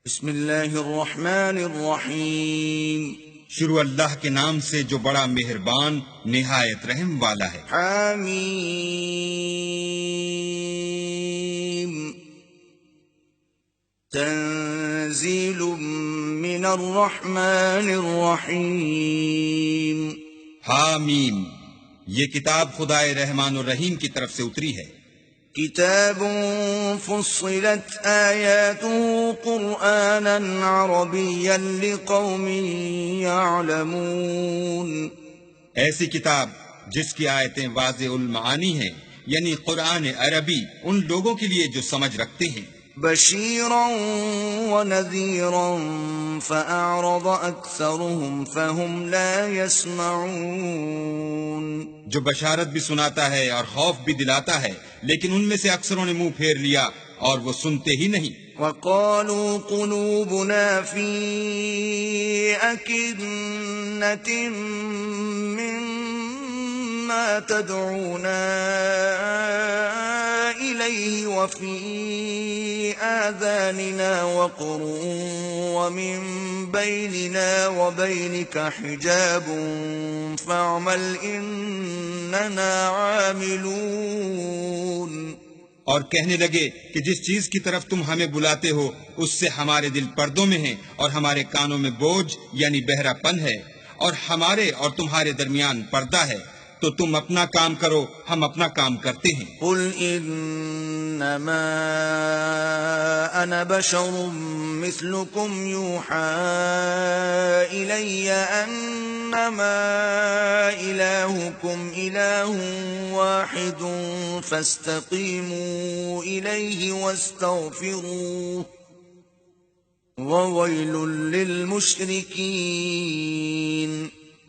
بسم اللہ الرحمن الرحیم. شروع اللہ کے نام سے جو بڑا مہربان نہایت رحم والا ہے. حمیم تنزیل من الرحمن الرحیم. حامیم یہ کتاب خدائے رحمان الرحیم کی طرف سے اتری ہے. کتاب فصلت آیاته قرآنا عربیا لقوم یعلمون. ایسی کتاب جس کی آیتیں واضح المعانی ہیں، یعنی قرآن عربی ان لوگوں کے لیے جو سمجھ رکھتے ہیں. بشیرا ونذیرا فأعرض أكثرهم فهم لا يسمعون. جو بشارت بھی سناتا ہے اور خوف بھی دلاتا ہے، لیکن ان میں سے اکثروں نے منہ پھیر لیا اور وہ سنتے ہی نہیں. وقالوا قلوبنا في أكنة مما تدعونا إليه وفي آذاننا وقر ومن بيننا وبينك حجاب فاعمل إننا عاملون. اور کہنے لگے کہ جس چیز کی طرف تم ہمیں بلاتے ہو اس سے ہمارے دل پردوں میں ہیں اور ہمارے کانوں میں بوجھ یعنی بہرا پن ہے، اور ہمارے اور تمہارے درمیان پردہ ہے، تو تم اپنا کام کرو، ہم اپنا کام کرتے ہیں. قل انما انا بشر مثلكم يوحى الي انما الهكم اله واحد فاستقيموا اليه واستغفروه وويل للمشركين.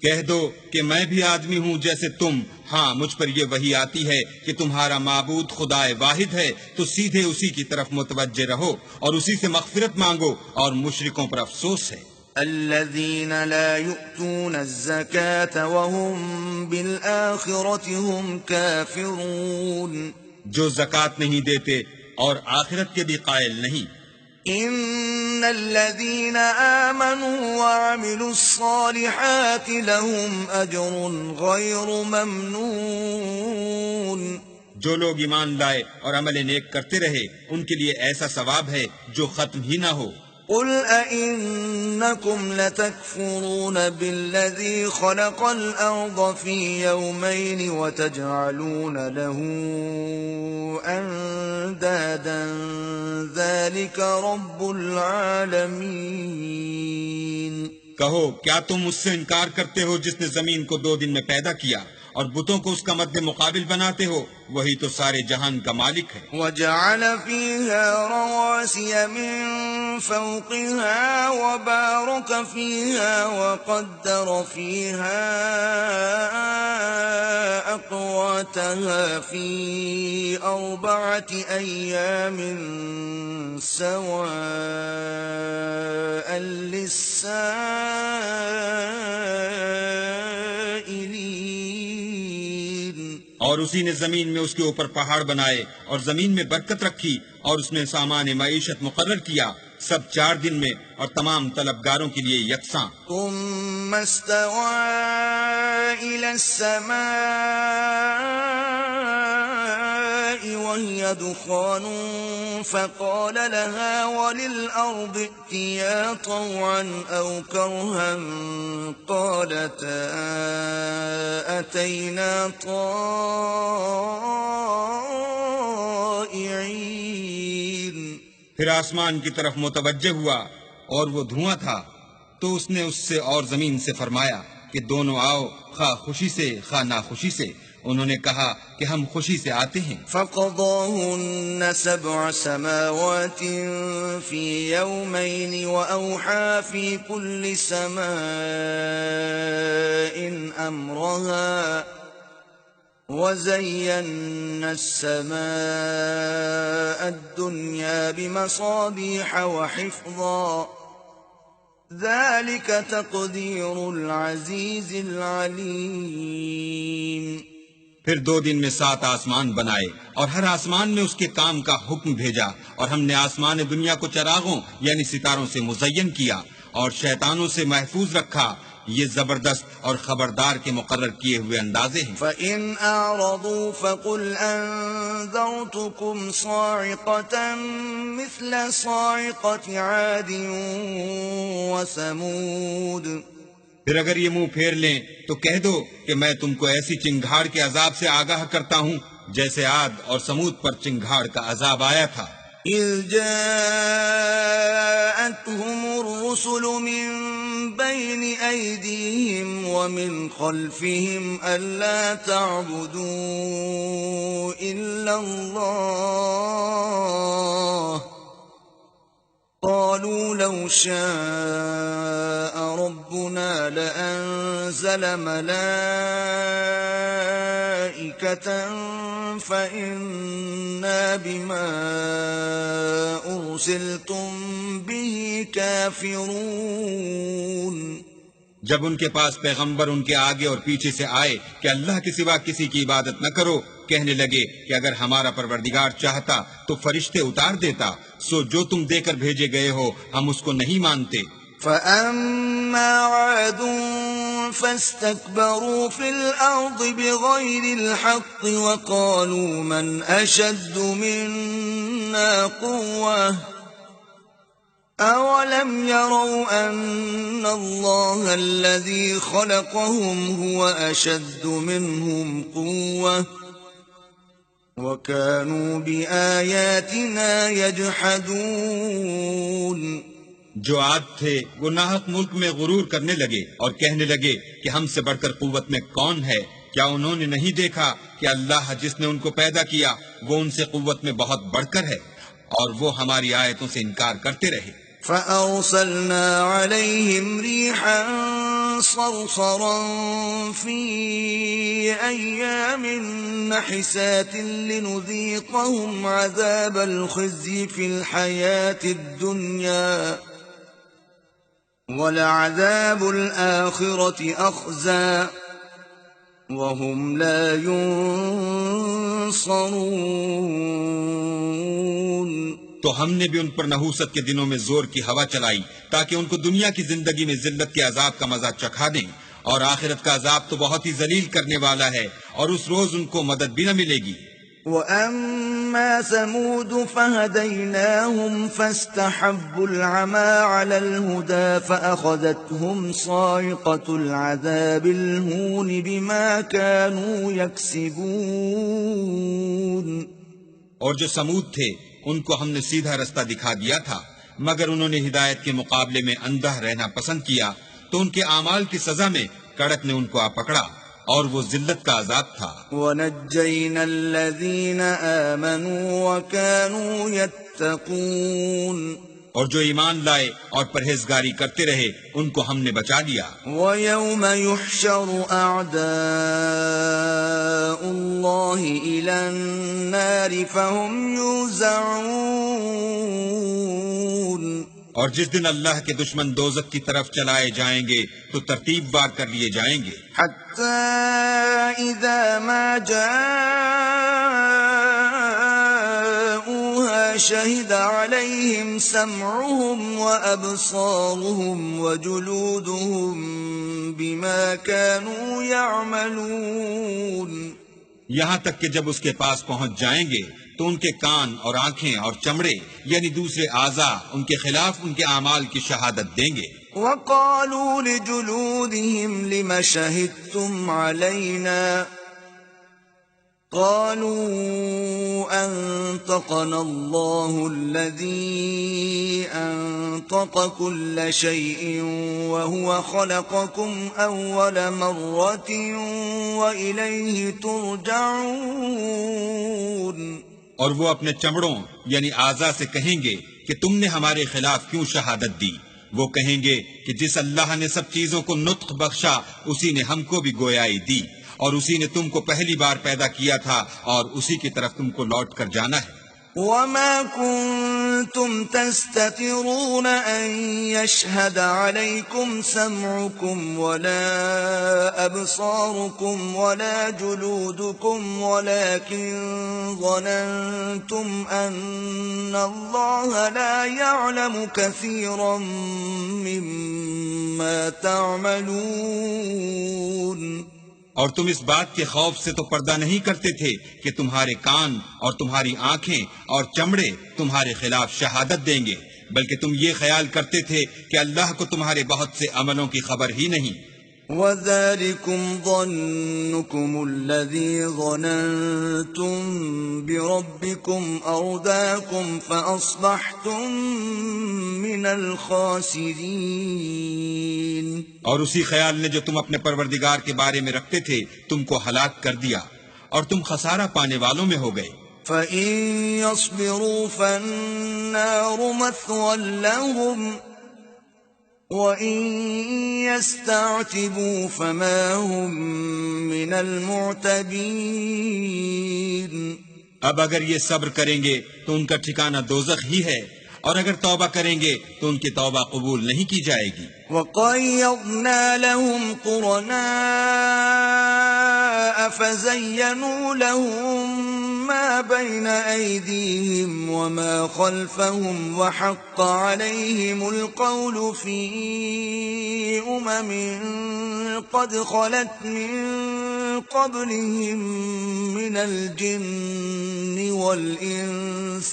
کہہ دو کہ میں بھی آدمی ہوں جیسے تم. ہاں مجھ پر یہ وحی آتی ہے کہ تمہارا معبود خدا واحد ہے، تو سیدھے اسی کی طرف متوجہ رہو اور اسی سے مغفرت مانگو، اور مشرکوں پر افسوس ہے. الذين لا يؤتون الزكاة وهم بالآخرة هم كافرون. جو زکوٰۃ نہیں دیتے اور آخرت کے بھی قائل نہیں. ان الذين آمنوا وعملوا الصالحات لهم اجر غير ممنون. جو لوگ ایمان لائے اور عمل نیک کرتے رہے ان کے لیے ایسا ثواب ہے جو ختم ہی نہ ہو. قل أئنكم لتكفرون بالذي خلق الأرض في يومين وتجعلون له أندادا ذلك رب العالمين. کہو کیا تم اس سے انکار کرتے ہو جس نے زمین کو 2 دن میں پیدا کیا اور بتوں کو اس کا مد مقابل بناتے ہو؟ وہی تو سارے جہان کا مالک ہے. وجعل فيها رواسي من فوقها وبارك فيها وقدر فيها أقواتها في 4 أيام سواء للسائلين. اور اسی نے زمین میں اس کے اوپر پہاڑ بنائے اور زمین میں برکت رکھی اور اس میں سامان معیشت مقرر کیا، سب 4 دن میں اور تمام طلبگاروں کے لیے یکساں. ثم استوى إلى السماء وهي دخان فقال لها وللأرض ائتيا طوعا أو كرها قالتا أتينا طائعين. پھر آسمان کی طرف متوجہ ہوا اور وہ دھواں تھا، تو اس نے اس سے اور زمین سے فرمایا کہ دونوں آؤ، خواہ خوشی سے خواہ ناخوشی سے. انہوں نے کہا کہ ہم خوشی سے آتے ہیں. فقضاهن 7 سماوات في يومين وأوحى في كل سماء أمرها وزينا السماء الدنيا بمصابيح وحفظا ذلك تقدير العزيز العليم. پھر 2 دن میں 7 آسمان بنائے اور ہر آسمان میں اس کے کام کا حکم بھیجا، اور ہم نے آسمان دنیا کو چراغوں یعنی ستاروں سے مزین کیا اور شیطانوں سے محفوظ رکھا۔ یہ زبردست اور خبردار کے مقرر کیے ہوئے اندازے ہیں۔ فَإِنْ أَعْرَضُوا فَقُلْ أَنذَرْتُكُمْ صَاعِقَةً مِثْلَ صَاعِقَةِ عَادٍ وَثَمُودَ۔ پھر اگر یہ منہ پھیر لیں تو کہہ دو کہ میں تم کو ایسی چنگھاڑ کے عذاب سے آگاہ کرتا ہوں جیسے عاد اور سمود پر چنگھاڑ کا عذاب آیا تھا۔ إِذْ جَاءَتْهُمُ الرُّسُلُ مِنْ بَيْنِ أَيْدِيهِمْ وَمِنْ خَلْفِهِمْ أَلَّا تَعْبُدُوا إِلَّا اللَّهَ قَالُوا لَوْ شَاءَ رَبُّنَا لَأَنزَلَ مَلَائِكَةً فَإِنَّا بِمَا أُرْسِلْتُمْ بِهِ كَافِرُونَ۔ جب ان کے پاس پیغمبر ان کے آگے اور پیچھے سے آئے کہ اللہ کے سوا کسی کی عبادت نہ کرو، کہنے لگے کہ اگر ہمارا پروردگار چاہتا تو فرشتے اتار دیتا، سو جو تم دے کر بھیجے گئے ہو ہم اس کو نہیں مانتے۔ فَأَمَّا عَادٌ فَاسْتَكْبَرُوا فِي الْأَرْضِ بِغَيْرِ الْحَقِّ وَقَالُوا مَنْ أَشَدُّ مِنَّا قُوَّةً أَوَلَمْ يَرَوْا أَنَّ اللَّهَ الَّذِي خَلَقَهُمْ هُوَ أَشَدُّ مِنْهُمْ قُوَّةً وَكَانُوا بِآيَاتِنَا يَجْحَدُونَ۔ جو عاد تھے وہ ناحق ملک میں غرور کرنے لگے اور کہنے لگے کہ ہم سے بڑھ کر قوت میں کون ہے؟ کیا انہوں نے نہیں دیکھا کہ اللہ جس نے ان کو پیدا کیا وہ ان سے قوت میں بہت بڑھ کر ہے؟ اور وہ ہماری آیتوں سے انکار کرتے رہے۔ فَأَرْسَلْنَا عَلَيْهِمْ رِيحًا صَرْصَرًا فِي أَيَّامٍ نَحِسَاتٍ لِنُذِيقَهُمْ عَذَابَ الْخِزْيِ فِي الْحَيَاةِ الدُّنْيَا وَلَعَذَابُ الْآخِرَةِ أَخْزَى وَهُمْ لَا يُنصَرُونَ۔ تو ہم نے بھی ان پر نحوست کے دنوں میں زور کی ہوا چلائی تاکہ ان کو دنیا کی زندگی میں ذلت کے عذاب کا مزہ چکھا دیں، اور آخرت کا عذاب تو بہت ہی ذلیل کرنے والا ہے، اور اس روز ان کو مدد بھی نہ ملے گی۔ وَأَمَّا ثَمُودُ فَهَدَيْنَاهُمْ فَاسْتَحَبُّوا الْعَمَى عَلَى الْهُدَى فَأَخَذَتْهُمْ صَاعِقَةُ الْعَذَابِ الْهُونِ بِمَا كَانُوا يَكْسِبُونَ۔ اور جو سمود تھے ان کو ہم نے سیدھا رستہ دکھا دیا تھا، مگر انہوں نے ہدایت کے مقابلے میں اندھا رہنا پسند کیا، تو ان کے اعمال کی سزا میں کڑک نے ان کو آ پکڑا، اور وہ ذلت کا عذاب تھا۔ وَنَجَّيْنَا الَّذِينَ آمَنُوا وَكَانُوا يَتَّقُونَ۔ اور جو ایمان لائے اور پرہیزگاری کرتے رہے ان کو ہم نے بچا لیا۔ وَيَوْمَ يُحْشَرُ أَعْدَاءُ اللَّهِ إِلَى النَّارِ فَهُمْ يُوزَعُونَ۔ اور جس دن اللہ کے دشمن دوزخ کی طرف چلائے جائیں گے تو ترتیب بار کر لیے جائیں گے۔ حَتَّى إِذَا مَا جَاءُوهَا شَهِدَ عَلَيْهِمْ سَمْعُهُمْ وَأَبْصَارُهُمْ وَجُلُودُهُمْ بِمَا كَانُوا يَعْمَلُونَ۔ یہاں تک کہ جب اس کے پاس پہنچ جائیں گے تو ان کے کان اور آنکھیں اور چمڑے یعنی دوسرے اعضاء ان کے خلاف ان کے اعمال کی شہادت دیں گے۔ وَقَالُوا لِجُلُودِهِمْ لِمَ شَهِدتُّمْ عَلَيْنَا قَالُوا أَنطَقَنَا اللَّهُ الَّذِي أَنطَقَ كُلَّ شَيْءٍ وَهُوَ خَلَقَكُمْ أَوَّلَ مَرَّةٍ وَإِلَيْهِ تُرْجَعُونَ۔ اور وہ اپنے چمڑوں یعنی اعضاء سے کہیں گے کہ تم نے ہمارے خلاف کیوں شہادت دی؟ وہ کہیں گے کہ جس اللہ نے سب چیزوں کو نطق بخشا اسی نے ہم کو بھی گویائی دی، اور اسی نے تم کو پہلی بار پیدا کیا تھا، اور اسی کی طرف تم کو لوٹ کر جانا ہے۔ وما كنتم تستترون أن يشهد عليكم سمعكم ولا أبصاركم ولا جلودكم ولكن ظننتم أن الله لا يعلم كثيرا مما تعملون. اور تم اس بات کے خوف سے تو پردہ نہیں کرتے تھے کہ تمہارے کان اور تمہاری آنکھیں اور چمڑے تمہارے خلاف شہادت دیں گے، بلکہ تم یہ خیال کرتے تھے کہ اللہ کو تمہارے بہت سے عملوں کی خبر ہی نہیں. وَذَلِكُمْ ظَنُّكُمُ الَّذِي ظَنَنْتُمْ بِرَبِّكُمْ أَرْدَاكُمْ فَأَصْبَحْتُمْ مِنَ الْخَاسِرِينَ. اور اسی خیال نے جو تم اپنے پروردگار کے بارے میں رکھتے تھے تم کو ہلاک کر دیا اور تم خسارہ پانے والوں میں ہو گئے. فَإِن يَصْبِرُوا فَالنَّارُ مَثْوًى لَهُمْ وَإِن يَسْتَعْتِبُوا فَمَا هُمْ مِنَ الْمُعْتَبِينَ. اب اگر یہ صبر کریں گے تو ان کا ٹھکانہ دوزخ ہی ہے، اور اگر توبہ کریں گے تو ان کی توبہ قبول نہیں کی جائے گی. وَقَيَّضْنَا لَهُمْ قُرَنَاءَ فَزَيَّنُوا لَهُم مَّا بَيْنَ أَيْدِيهِمْ وَمَا خَلْفَهُمْ وَحَقَّ عَلَيْهِمُ الْقَوْلُ فِي أُمَمٍ قَدْ خَلَتْ مِن قَبْلِهِم مِّنَ الْجِنِّ وَالْإِنسِ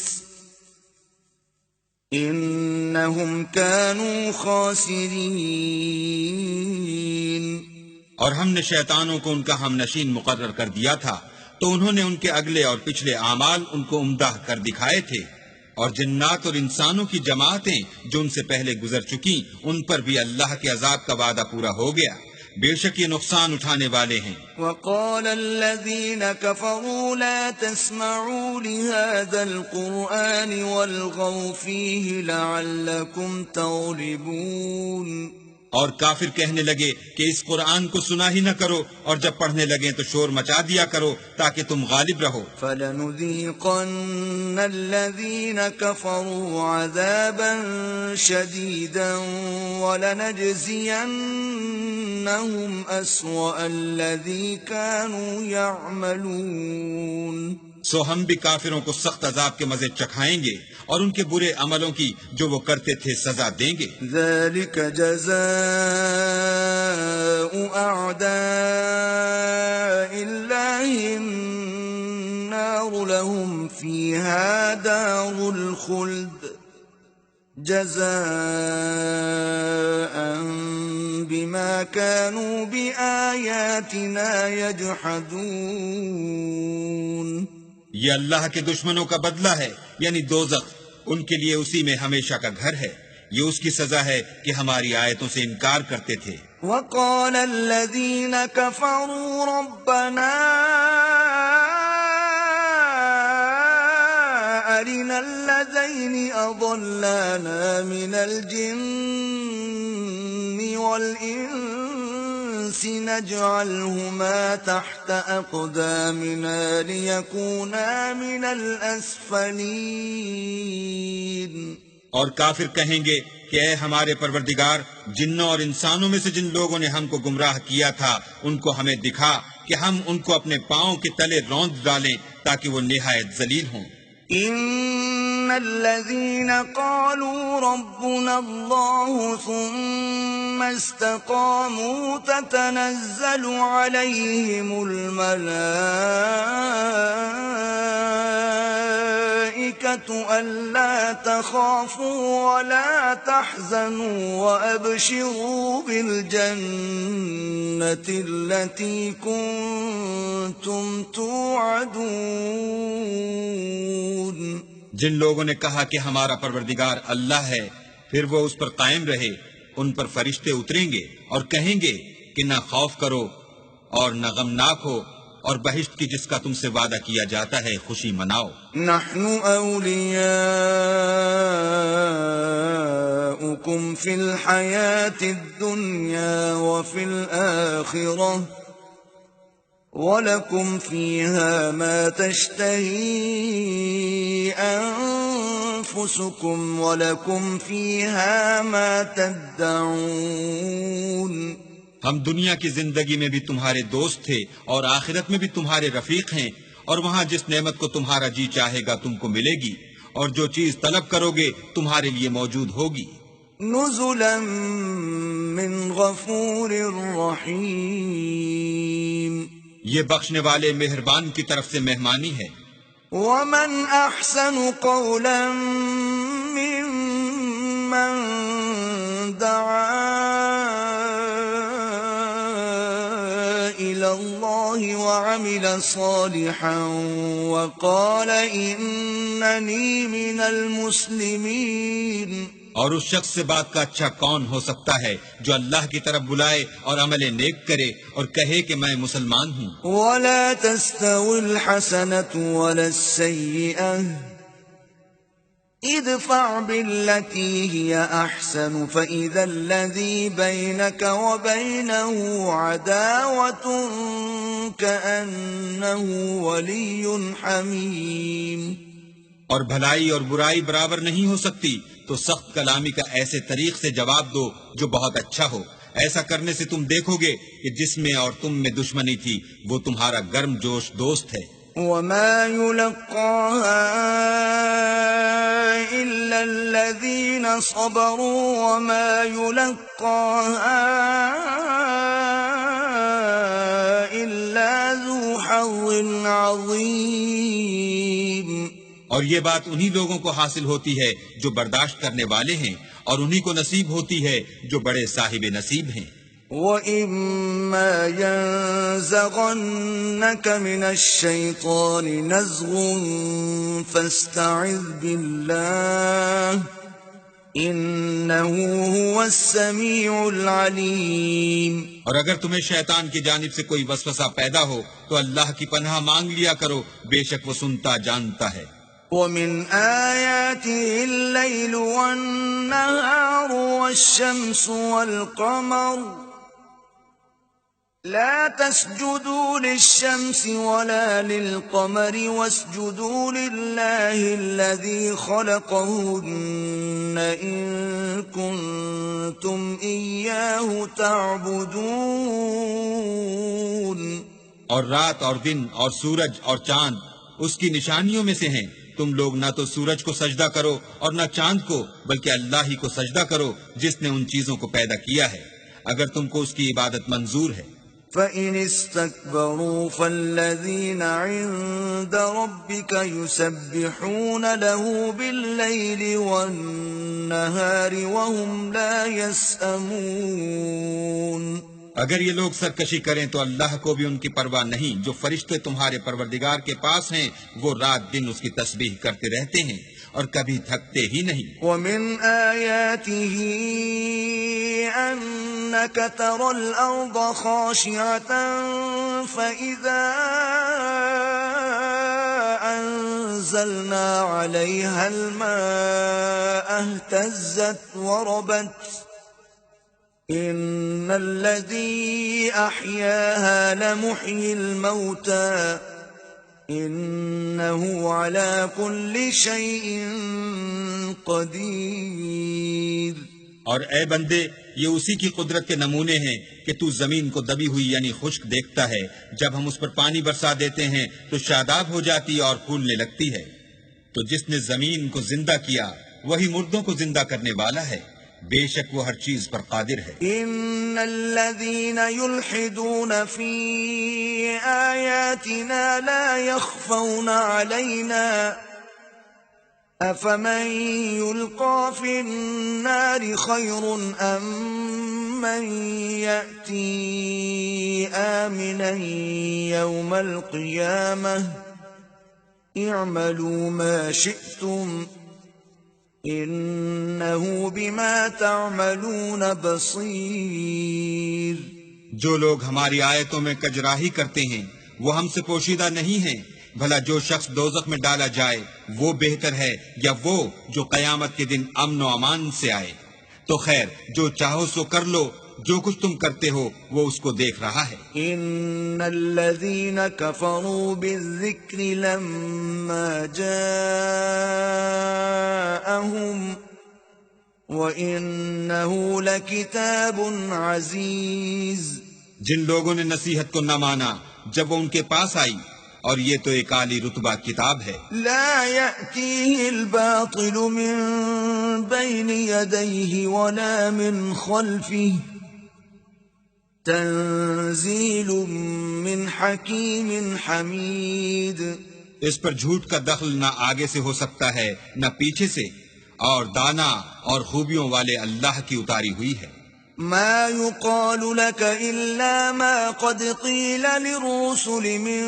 إِنَّهُمْ كَانُوا خَاسِرِينَ. اور ہم نے شیطانوں کو ان کا ہم نشین مقرر کر دیا تھا تو انہوں نے ان کے اگلے اور پچھلے اعمال ان کو عمدہ کر دکھائے تھے، اور جنات اور انسانوں کی جماعتیں جو ان سے پہلے گزر چکی ان پر بھی اللہ کے عذاب کا وعدہ پورا ہو گیا، بے شک یہ نقصان اٹھانے والے ہیں. وقال الذين كفروا لا تسمعوا لهذا القرآن والغوا فيه لعلكم تغلبون. اور کافر کہنے لگے کہ اس قرآن کو سنا ہی نہ کرو، اور جب پڑھنے لگیں تو شور مچا دیا کرو تاکہ تم غالب رہو. فَلَنُذِيقَنَّ الَّذِينَ كَفَرُوا عَذَابًا شَدِيدًا وَلَنَجْزِيَنَّهُمْ أَسْوَأَ الَّذِي كَانُوا يَعْمَلُونَ. سو ہم بھی کافروں کو سخت عذاب کے مزے چکھائیں گے اور ان کے برے عملوں کی جو وہ کرتے تھے سزا دیں گے. ذَلِكَ جَزَاءُ أَعْدَاءِ اللَّهِ النَّارُ لَهُمْ فِيهَا دَارُ الْخُلْدِ جَزَاءً بِمَا كَانُوا بِآيَاتِنَا يَجْحَدُونَ. یہ اللہ کے دشمنوں کا بدلہ ہے، یعنی دوزخ، ان کے لیے اسی میں ہمیشہ کا گھر ہے. یہ اس کی سزا ہے کہ ہماری آیتوں سے انکار کرتے تھے. وَقَالَ الَّذِينَ كَفَرُوا رَبَّنَا أَرِنَا الَّذَيْنِ أَضَلَّانَا مِنَ الْجِنِّ وَالْإِنسِ نَجْعَلْهُمَا تَحْتَ أَقْدَامِنَا لِيَكُونَا مِنَ الْأَسْفَلِينَ. اور کافر کہیں گے کہ اے ہمارے پروردگار، جنوں اور انسانوں میں سے جن لوگوں نے ہم کو گمراہ کیا تھا ان کو ہمیں دکھا کہ ہم ان کو اپنے پاؤں کے تلے روند ڈالیں تاکہ وہ نہایت ذلیل ہوں. إن الذين قالوا ربنا الله ثم استقاموا تتنزل عليهم الملائكة ألا تخافوا ولا تحزنوا وأبشروا بالجنة التي كنتم توعدون. جن لوگوں نے کہا کہ ہمارا پروردگار اللہ ہے، پھر وہ اس پر قائم رہے، ان پر فرشتے اتریں گے اور کہیں گے کہ نہ خوف کرو اور نہ غمناک ہو، اور بہشت کی جس کا تم سے وعدہ کیا جاتا ہے خوشی مناؤ. نحن أولياؤكم في الحياة الدنيا وفي الآخرة وَلَكُمْ فِيهَا مَا تَشْتَهِي أَنفُسُكُمْ وَلَكُمْ فِيهَا مَا تَدَّعُونَ ہم دنیا کی زندگی میں بھی تمہارے دوست تھے اور آخرت میں بھی تمہارے رفیق ہیں، اور وہاں جس نعمت کو تمہارا جی چاہے گا تم کو ملے گی، اور جو چیز طلب کرو گے تمہارے لیے موجود ہوگی۔ نزلا من غفور رحیم، یہ بخشنے والے مہربان کی طرف سے مہمانی ہے۔ ومن احسن قولا ممن دعا الى اللہ وعمل صالحا وقال اننی من المسلمین۔ اور اس شخص سے بات کا اچھا کون ہو سکتا ہے جو اللہ کی طرف بلائے اور عمل نیک کرے اور کہے کہ میں مسلمان ہوں۔ ولا تستوي الحسنة ولا السيئة ادفع بالتي هي أحسن فإذا الذي بينك وبينه عداوة كأنه ولي حميم۔ اور بھلائی اور برائی برابر نہیں ہو سکتی، تو سخت کلامی کا ایسے طریق سے جواب دو جو بہت اچھا ہو۔ ایسا کرنے سے تم دیکھو گے کہ جس میں اور تم میں دشمنی تھی وہ تمہارا گرم جوش دوست ہے۔ وما يلقاها إلا الذين صبروا وما يلقاها إلا ذو حظ عظيم۔ اور یہ بات انہی لوگوں کو حاصل ہوتی ہے جو برداشت کرنے والے ہیں، اور انہی کو نصیب ہوتی ہے جو بڑے صاحب نصیب ہیں۔ وَإِمَّا يَنزَغَنَّكَ مِنَ الشَّيْطَانِ نَزْغٌ فَاسْتَعِذْ بِاللَّهِ إِنَّهُ هُوَ السَّمِيعُ الْعَلِيمُ۔ اور اگر تمہیں شیطان کی جانب سے کوئی وسوسہ پیدا ہو تو اللہ کی پناہ مانگ لیا کرو، بے شک وہ سنتا جانتا ہے۔ وَمِنْ آيَاتِهِ اللَّيْلُ وَالنَّهَارُ وَالشَّمْسُ وَالْقَمَرُ لَا تَسْجُدُوا لِلشَّمْسِ وَلَا لِلْقَمَرِ وَاسْجُدُوا لِلَّهِ الَّذِي خَلَقَهُنَّ إِن كُنتُمْ إِيَّاهُ تَعْبُدُونَ۔ اور رات اور دن اور سورج اور چاند اس کی نشانیوں میں سے ہیں، تم لوگ نہ تو سورج کو سجدہ کرو اور نہ چاند کو، بلکہ اللہ ہی کو سجدہ کرو جس نے ان چیزوں کو پیدا کیا ہے، اگر تم کو اس کی عبادت منظور ہے۔ فَإِنِ اسْتَكْبَرُوا فَالَّذِينَ عِندَ رَبِّكَ يُسَبِّحُونَ لَهُ بِاللَّيْلِ وَالنَّهَارِ وَهُمْ لَا يَسْأَمُونَ۔ اگر یہ لوگ سرکشی کریں تو اللہ کو بھی ان کی پرواہ نہیں، جو فرشتے تمہارے پروردگار کے پاس ہیں وہ رات دن اس کی تسبیح کرتے رہتے ہیں اور کبھی تھکتے ہی نہیں۔ وَمِنْ آيَاتِهِ أَنَّكَ تَرَى الْأَرْضَ خَاشِعَةً فَإِذَا أَنزَلْنَا عَلَيْهَا الْمَاءَ اهْتَزَّتْ وَرَبَتْ إِنَّ الَّذِي أَحْيَاهَا لَمُحْيِي الْمَوْتَى إِنَّهُ عَلَى كُلِّ شَيْءٍ قَدِيرٌ۔ اور اے بندے، یہ اسی کی قدرت کے نمونے ہیں کہ تو زمین کو دبی ہوئی یعنی خشک دیکھتا ہے، جب ہم اس پر پانی برسا دیتے ہیں تو شاداب ہو جاتی اور پھولنے لگتی ہے۔ تو جس نے زمین کو زندہ کیا وہی مردوں کو زندہ کرنے والا ہے، بے شک وہ ہر چیز پر قادر ہے۔ ان الذين يلحدون في آياتنا لا يخفون علينا افمن يلقى في النار خير ام من يأتي آمنا يوم القيامة اعملوا ما شئتم انہو بما تعملون بصیر۔ جو لوگ ہماری آیتوں میں کجراہی کرتے ہیں وہ ہم سے پوشیدہ نہیں ہیں، بھلا جو شخص دوزخ میں ڈالا جائے وہ بہتر ہے یا وہ جو قیامت کے دن امن و امان سے آئے؟ تو خیر جو چاہو سو کر لو، جو کچھ تم کرتے ہو وہ اس کو دیکھ رہا ہے۔ ان الذين كفروا بالذكر لما جاءهم وانه لكتاب عزيز، جن لوگوں نے نصیحت کو نہ مانا جب وہ ان کے پاس آئی، اور یہ تو ایک عالی رتبہ کتاب ہے، لا يأتيه الباطل من بين يديه ولا من خلفه تنزيل من حكيم حميد۔ اس پر جھوٹ کا دخل نہ آگے سے ہو سکتا ہے نہ پیچھے سے، اور دانا اور خوبیوں والے اللہ کی اتاری ہوئی ہے۔ ما يقال لك إلا ما قد قيل للرسل من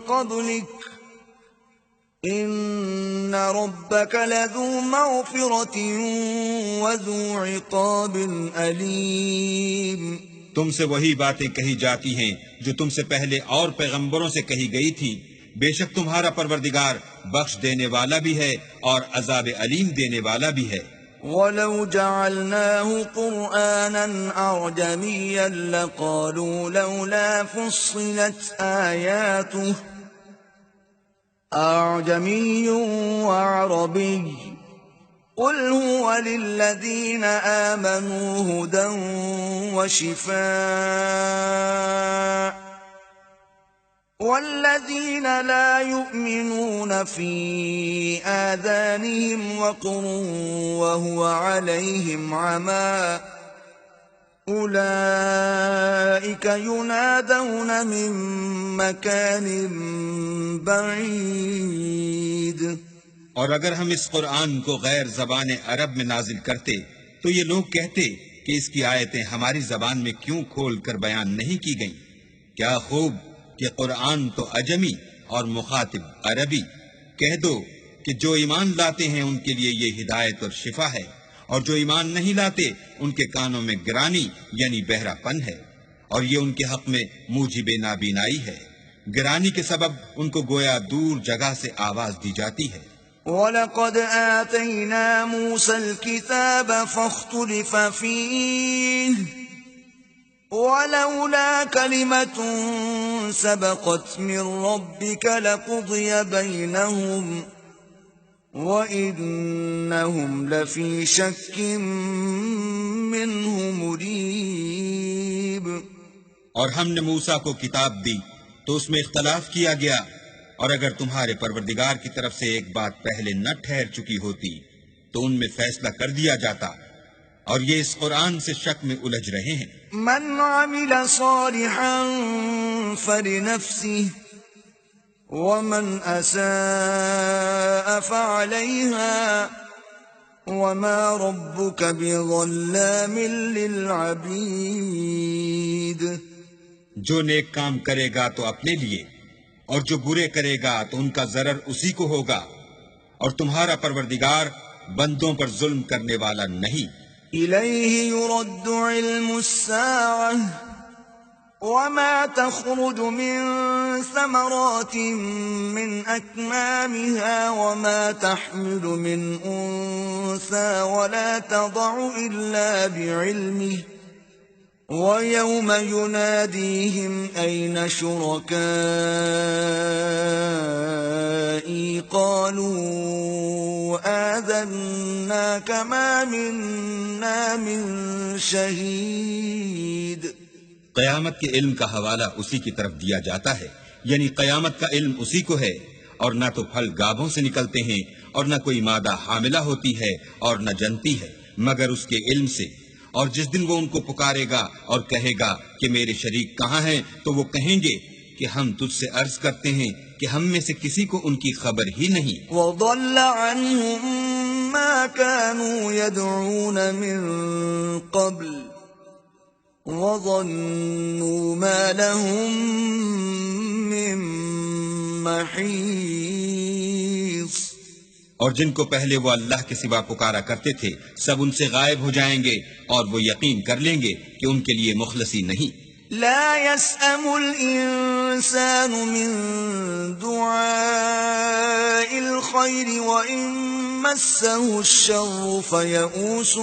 قبلك إن ربك لذو مغفرة وذو عقاب أليم۔ تم سے وہی باتیں کہی جاتی ہیں جو تم سے پہلے اور پیغمبروں سے کہی گئی تھی، بے شک تمہارا پروردگار بخش دینے والا بھی ہے اور عذاب علیم دینے والا بھی ہے۔ وَلَوْ جَعَلْنَاهُ قُرْآنًا أَعْجَمِيًّا لَقَالُوا لَوْلَا فُصِّلَتْ آيَاتُهُ أَعْجَمِيٌّ وَعَرَبِيٌّ قُلْ هُوَ لِلَّذِينَ آمَنُوا هُدًى وَشِفَاءٌ وَالَّذِينَ لَا يُؤْمِنُونَ فِي آذَانِهِمْ وَقْرٌ وَهُوَ عَلَيْهِمْ عَمًى أُولَئِكَ يُنَادَوْنَ مِن مَّكَانٍ بَعِيدٍ۔ اور اگر ہم اس قرآن کو غیر زبان عرب میں نازل کرتے تو یہ لوگ کہتے کہ اس کی آیتیں ہماری زبان میں کیوں کھول کر بیان نہیں کی گئیں؟ کیا خوب کہ قرآن تو عجمی اور مخاطب عربی۔ کہہ دو کہ جو ایمان لاتے ہیں ان کے لیے یہ ہدایت اور شفا ہے، اور جو ایمان نہیں لاتے ان کے کانوں میں گرانی یعنی بہرا پن ہے، اور یہ ان کے حق میں موجب نابینائی ہے۔ گرانی کے سبب ان کو گویا دور جگہ سے آواز دی جاتی ہے۔ وَلَقَدْ آتَيْنَا مُوسَى الْكِتَابَ فَاخْتُلِفَ فِيهِ وَلَوْلَا كَلِمَةٌ سَبَقَتْ مِنْ رَبِّكَ لَقُضِيَ بَيْنَهُمْ وَإِنَّهُمْ لَفِي شَكٍّ مِّنْهُ مُرِيبٍ۔ اور ہم نے موسیٰ کو کتاب دی تو اس میں اختلاف کیا گیا، اور اگر تمہارے پروردگار کی طرف سے ایک بات پہلے نہ ٹھہر چکی ہوتی تو ان میں فیصلہ کر دیا جاتا، اور یہ اس قرآن سے شک میں الجھ رہے ہیں۔ من عمل صالحا فلنفسه ومن اساء فعليها وما ربك بظلام للعبید۔ جو نیک کام کرے گا تو اپنے لیے، اور جو برے کرے گا تو ان کا ضرر اسی کو ہوگا، اور تمہارا پروردگار بندوں پر ظلم کرنے والا نہیں۔ إليه يرد علم الساعة وما تخرج من ثمرات من أكمامها وما تحمل من أنثى ولا تضع إلا بعلمه ويوم يناديهم أين شركائي قالوا آذناك ما منا من شهيد۔ قیامت کے علم کا حوالہ اسی کی طرف دیا جاتا ہے، یعنی قیامت کا علم اسی کو ہے، اور نہ تو پھل گابھوں سے نکلتے ہیں اور نہ کوئی مادہ حاملہ ہوتی ہے اور نہ جنتی ہے مگر اس کے علم سے۔ اور جس دن وہ ان کو پکارے گا اور کہے گا کہ میرے شریک کہاں ہیں، تو وہ کہیں گے کہ ہم تجھ سے عرض کرتے ہیں کہ ہم میں سے کسی کو ان کی خبر ہی نہیں۔ وَضَلَّ عَنْهُمْ مَا كَانُوا يَدْعُونَ مِن قَبْلُ وَظَنُّوا مَا لَهُم مِّن مَّحِيصٍ۔ اور جن کو پہلے وہ اللہ کے سوا پکارا کرتے تھے سب ان سے غائب ہو جائیں گے، اور وہ یقین کر لیں گے کہ ان کے لیے مخلصی نہیں۔ لا يسأم الإنسان من دعاء الخير وإن مسه الشر فيئوس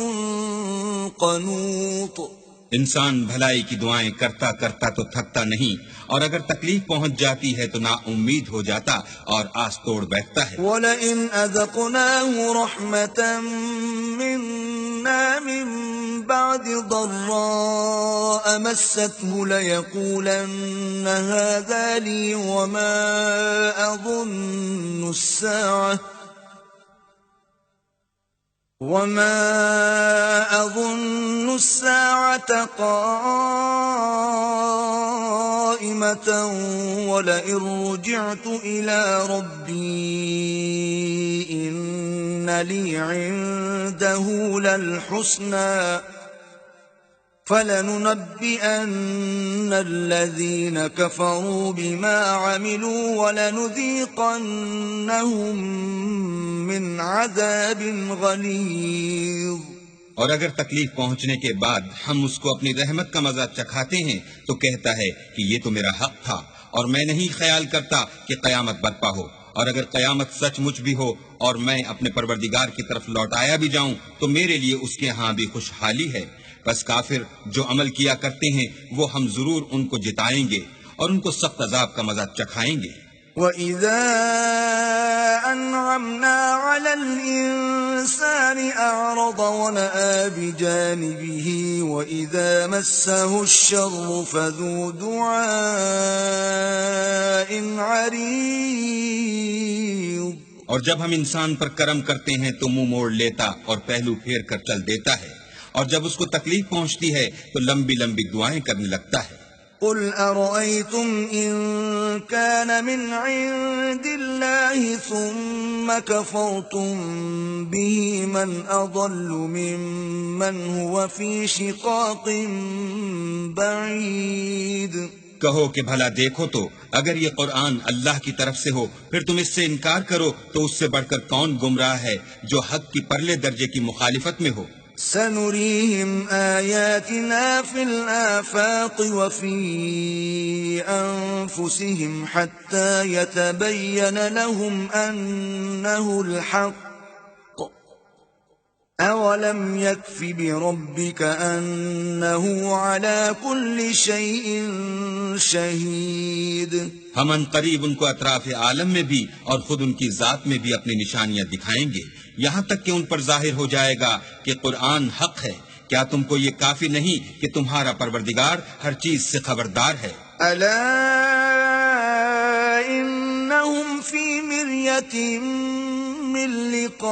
قنوط۔ انسان بھلائی کی دعائیں کرتا کرتا تو تھکتا نہیں، اور اگر تکلیف پہنچ جاتی ہے تو نا امید ہو جاتا اور آس توڑ بیٹھتا ہے۔ وَلَئِنْ أَذَقْنَاهُ رَحْمَةً مِنَّا مِن بَعْدِ ضَرَّاءَ مَسَّتْهُ لَيَقُولَنَّ هَذَا لِي وَمَا أَظُنُّ السَّاعَةَ قَائِمَةً وَلَئِن رُّجِعْتُ إِلَى رَبِّي إِنَّ لِي عِندَهُ لَلْحُسْنَى فَلَنُنَبِّئَنَّ الَّذِينَ كَفَرُوا بِمَا عَمِلُوا وَلَنُذِيقَنَّهُم مِّنْ عَذَابٍ غَلِيظٍ۔ اور اگر تکلیف پہنچنے کے بعد ہم اس کو اپنی رحمت کا مزہ چکھاتے ہیں تو کہتا ہے کہ یہ تو میرا حق تھا اور میں نہیں خیال کرتا کہ قیامت برپا ہو، اور اگر قیامت سچ مچ بھی ہو اور میں اپنے پروردگار کی طرف لوٹایا بھی جاؤں تو میرے لیے اس کے ہاں بھی خوشحالی ہے۔ بس کافر جو عمل کیا کرتے ہیں وہ ہم ضرور ان کو جتائیں گے اور ان کو سخت عذاب کا مزہ چکھائیں گے۔ وَإِذَا أَنْعَمْنَا عَلَى الْإِنسَانِ أَعْرَضَ وَنَأَىٰ بِجَانِبِهِ وَإِذَا مَسَّهُ الشَّرُّ فَذُو دُعَاءٍ عَرِيضٍ۔ اور جب ہم انسان پر کرم کرتے ہیں تو منہ موڑ لیتا اور پہلو پھیر کر چل دیتا ہے، اور جب اس کو تکلیف پہنچتی ہے تو لمبی لمبی دعائیں کرنے لگتا ہے۔ قُلْ أَرَأَيْتُمْ إِن كَانَ مِنْ عِندِ اللَّهِ ثُمَّ كَفَرْتُم بِهِ مَنْ أَضَلُّ مِمَّنْ هُوَ فِي شِقَاقٍ بَعِيدٍ۔ کہو کہ بھلا دیکھو تو اگر یہ قرآن اللہ کی طرف سے ہو پھر تم اس سے انکار کرو تو اس سے بڑھ کر کون گمراہ ہے جو حق کی پرلے درجے کی مخالفت میں ہو۔ سَنُرِيهِمْ آيَاتِنَا فِي الْآفَاقِ وَفِي أَنفُسِهِمْ حَتَّى يَتَبَيَّنَ لَهُمْ أَنَّهُ الْحَقُّ أَوَلَمْ يَكْفِ بِرَبِّكَ أَنَّهُ عَلَى كُلِّ شَيْءٍ شَهِيدٌ۔ ہم ان قریب ان کو اطراف عالم میں بھی اور خود ان کی ذات میں بھی اپنی نشانیاں دکھائیں گے، یہاں تک کہ ان پر ظاہر ہو جائے گا کہ قرآن حق ہے۔ کیا تم کو یہ کافی نہیں کہ تمہارا پروردگار ہر چیز سے خبردار ہے؟ أَلَا إِنَّهُمْ فِي مِرْيَةٍ مِّن لِقَاءِ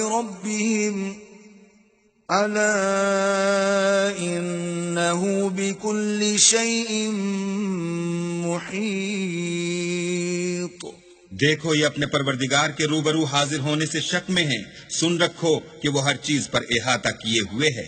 رَبِّهِمْ أَلَا إِنَّهُ بِكُلِّ شَيْءٍ مُحِيطٌ۔ دیکھو یہ اپنے پروردگار کے روبرو حاضر ہونے سے شک میں ہیں، سن رکھو کہ وہ ہر چیز پر احاطہ کیے ہوئے ہے۔